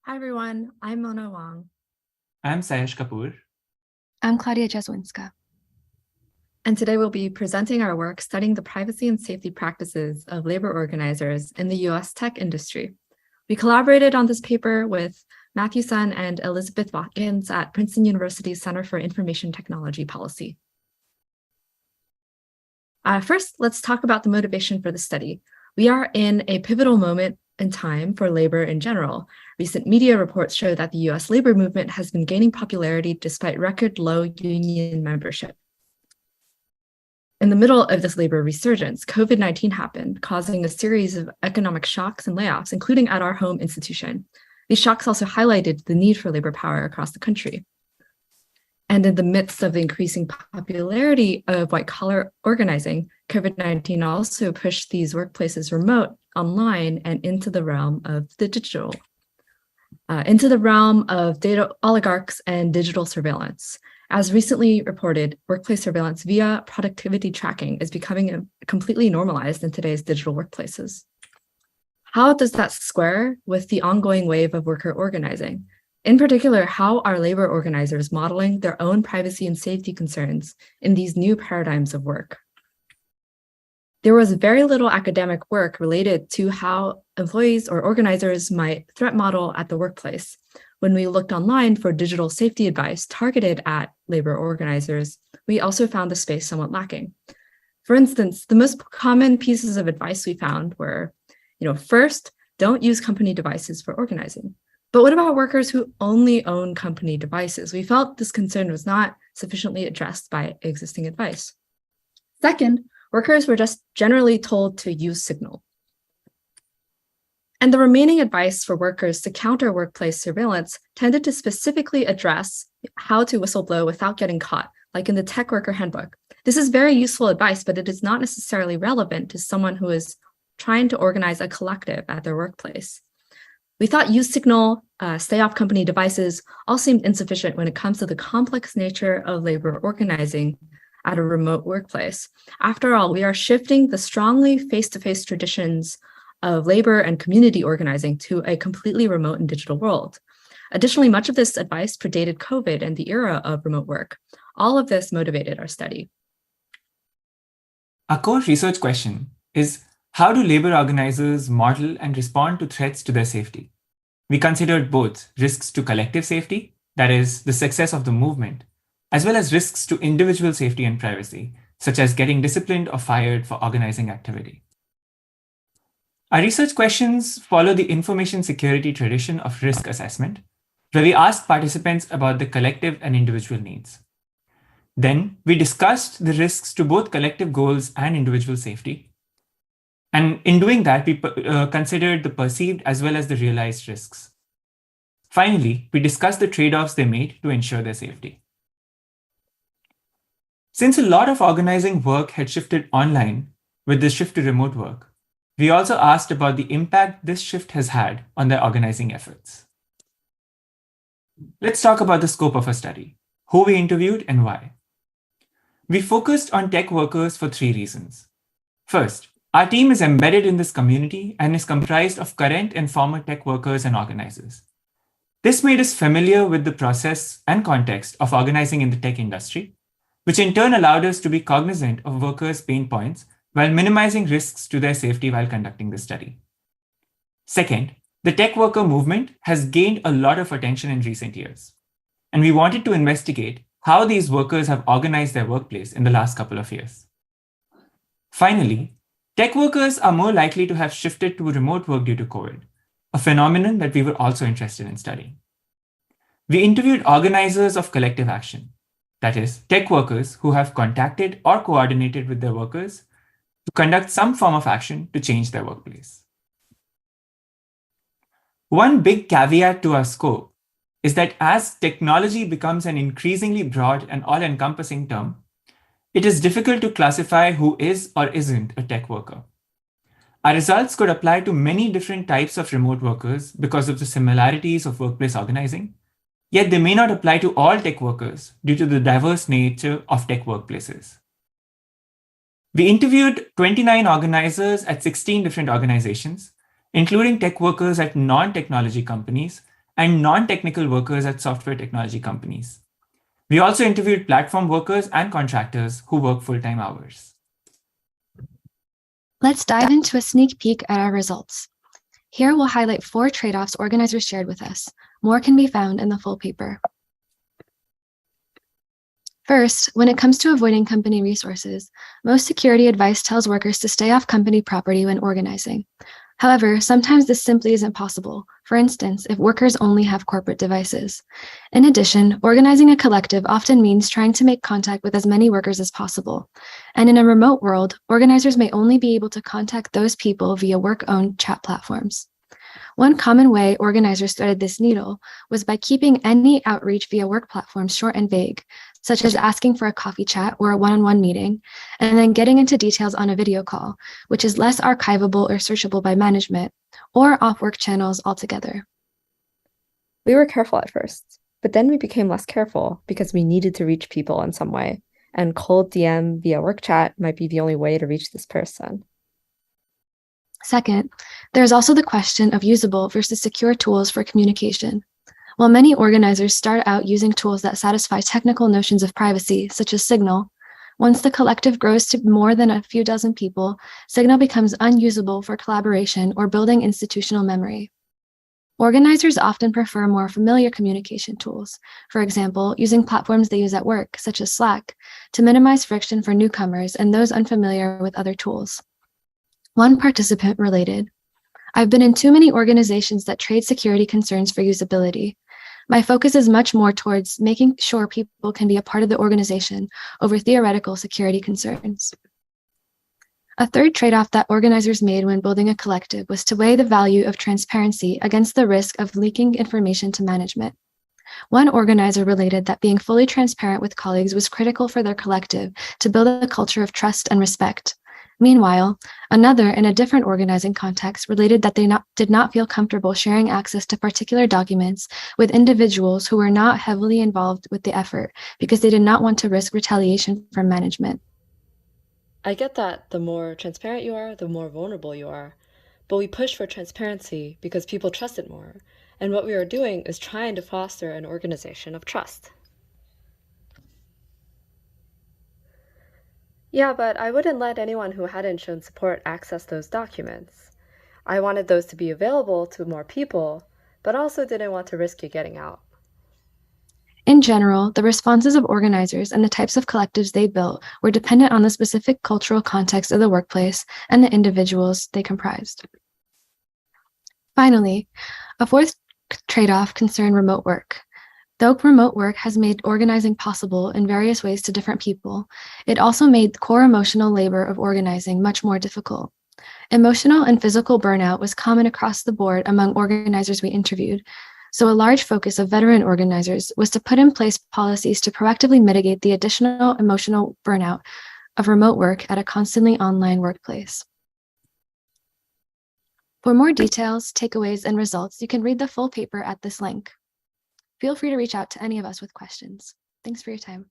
Hi everyone, I'm Mona Wang. I'm Sayesh Kapoor. I'm Claudia Jesłinska. And today we'll be presenting our work studying the privacy and safety practices of labor organizers in the US tech industry. We collaborated on this paper with Matthew Sun and Elizabeth Watkins at Princeton University's Center for Information Technology Policy. First, let's talk about the motivation for the study. We are in a pivotal moment in time for labor in general. Recent media reports show that the US labor movement has been gaining popularity despite record low union membership. In the middle of this labor resurgence, COVID-19 happened, causing a series of economic shocks and layoffs, including at our home institution. These shocks also highlighted the need for labor power across the country. And in the midst of the increasing popularity of white-collar organizing, COVID-19 also pushed these workplaces remote, online, and into the realm of the digital, into the realm of data oligarchs and digital surveillance. As recently reported, workplace surveillance via productivity tracking is becoming completely normalized in today's digital workplaces. How does that square with the ongoing wave of worker organizing? In particular, how are labor organizers modeling their own privacy and safety concerns in these new paradigms of work? There was very little academic work related to how employees or organizers might threat model at the workplace. When we looked online for digital safety advice targeted at labor organizers, we also found the space somewhat lacking. For instance, the most common pieces of advice we found were, first, don't use company devices for organizing. But what about workers who only own company devices? We felt this concern was not sufficiently addressed by existing advice. Second, workers were just generally told to use Signal. And the remaining advice for workers to counter workplace surveillance tended to specifically address how to whistleblow without getting caught, like in the Tech Worker Handbook. This is very useful advice, but it is not necessarily relevant to someone who is trying to organize a collective at their workplace. We thought use Signal, stay off company devices all seemed insufficient when it comes to the complex nature of labor organizing at a remote workplace. After all, we are shifting the strongly face-to-face traditions of labor and community organizing to a completely remote and digital world. Additionally, much of this advice predated COVID and the era of remote work. All of this motivated our study. Our core research question is, how do labor organizers model and respond to threats to their safety? We considered both risks to collective safety, that is, the success of the movement, as well as risks to individual safety and privacy, such as getting disciplined or fired for organizing activity. Our research questions follow the information security tradition of risk assessment, where we asked participants about the collective and individual needs. Then we discussed the risks to both collective goals and individual safety. And in doing that, we considered the perceived as well as the realized risks. Finally, we discussed the trade-offs they made to ensure their safety. Since a lot of organizing work had shifted online with the shift to remote work, we also asked about the impact this shift has had on their organizing efforts. Let's talk about the scope of our study, who we interviewed and why. We focused on tech workers for 3 reasons. First, our team is embedded in this community and is comprised of current and former tech workers and organizers. This made us familiar with the process and context of organizing in the tech industry, which in turn allowed us to be cognizant of workers' pain points while minimizing risks to their safety while conducting the study. Second, the tech worker movement has gained a lot of attention in recent years, and we wanted to investigate how these workers have organized their workplace in the last couple of years. Finally, tech workers are more likely to have shifted to remote work due to COVID, a phenomenon that we were also interested in studying. We interviewed organizers of collective action, that is, tech workers who have contacted or coordinated with their workers to conduct some form of action to change their workplace. One big caveat to our scope is that as technology becomes an increasingly broad and all-encompassing term, it is difficult to classify who is or isn't a tech worker. Our results could apply to many different types of remote workers because of the similarities of workplace organizing, yet they may not apply to all tech workers due to the diverse nature of tech workplaces. We interviewed 29 organizers at 16 different organizations, including tech workers at non-technology companies and non-technical workers at software technology companies. We also interviewed platform workers and contractors who work full-time hours. Let's dive into a sneak peek at our results. Here we'll highlight 4 trade-offs organizers shared with us. More can be found in the full paper. First, when it comes to avoiding company resources, most security advice tells workers to stay off company property when organizing. However, sometimes this simply isn't possible. For instance, if workers only have corporate devices. In addition, organizing a collective often means trying to make contact with as many workers as possible. And in a remote world, organizers may only be able to contact those people via work-owned chat platforms. One common way organizers threaded this needle was by keeping any outreach via work platforms short and vague, such as asking for a coffee chat or a one-on-one meeting, and then getting into details on a video call, which is less archivable or searchable by management, or off-work channels altogether. We were careful at first, but then we became less careful because we needed to reach people in some way, and cold DM via work chat might be the only way to reach this person. Second, there is also the question of usable versus secure tools for communication. While many organizers start out using tools that satisfy technical notions of privacy, such as Signal, once the collective grows to more than a few dozen people, Signal becomes unusable for collaboration or building institutional memory. Organizers often prefer more familiar communication tools, for example, using platforms they use at work, such as Slack, to minimize friction for newcomers and those unfamiliar with other tools. One participant related, "I've been in too many organizations that trade security concerns for usability. My focus is much more towards making sure people can be a part of the organization over theoretical security concerns." A third trade-off that organizers made when building a collective was to weigh the value of transparency against the risk of leaking information to management. One organizer related that being fully transparent with colleagues was critical for their collective to build a culture of trust and respect. Meanwhile, another in a different organizing context related that they did not feel comfortable sharing access to particular documents with individuals who were not heavily involved with the effort because they did not want to risk retaliation from management. I get that the more transparent you are, the more vulnerable you are. But we push for transparency because people trust it more. And what we are doing is trying to foster an organization of trust. Yeah, but I wouldn't let anyone who hadn't shown support access those documents. I wanted those to be available to more people, but also didn't want to risk you getting out. In general, the responses of organizers and the types of collectives they built were dependent on the specific cultural context of the workplace and the individuals they comprised. Finally, a fourth trade-off concerned remote work. Though remote work has made organizing possible in various ways to different people, it also made core emotional labor of organizing much more difficult. Emotional and physical burnout was common across the board among organizers we interviewed, so a large focus of veteran organizers was to put in place policies to proactively mitigate the additional emotional burnout of remote work at a constantly online workplace. For more details, takeaways, and results, you can read the full paper at this link. Feel free to reach out to any of us with questions. Thanks for your time.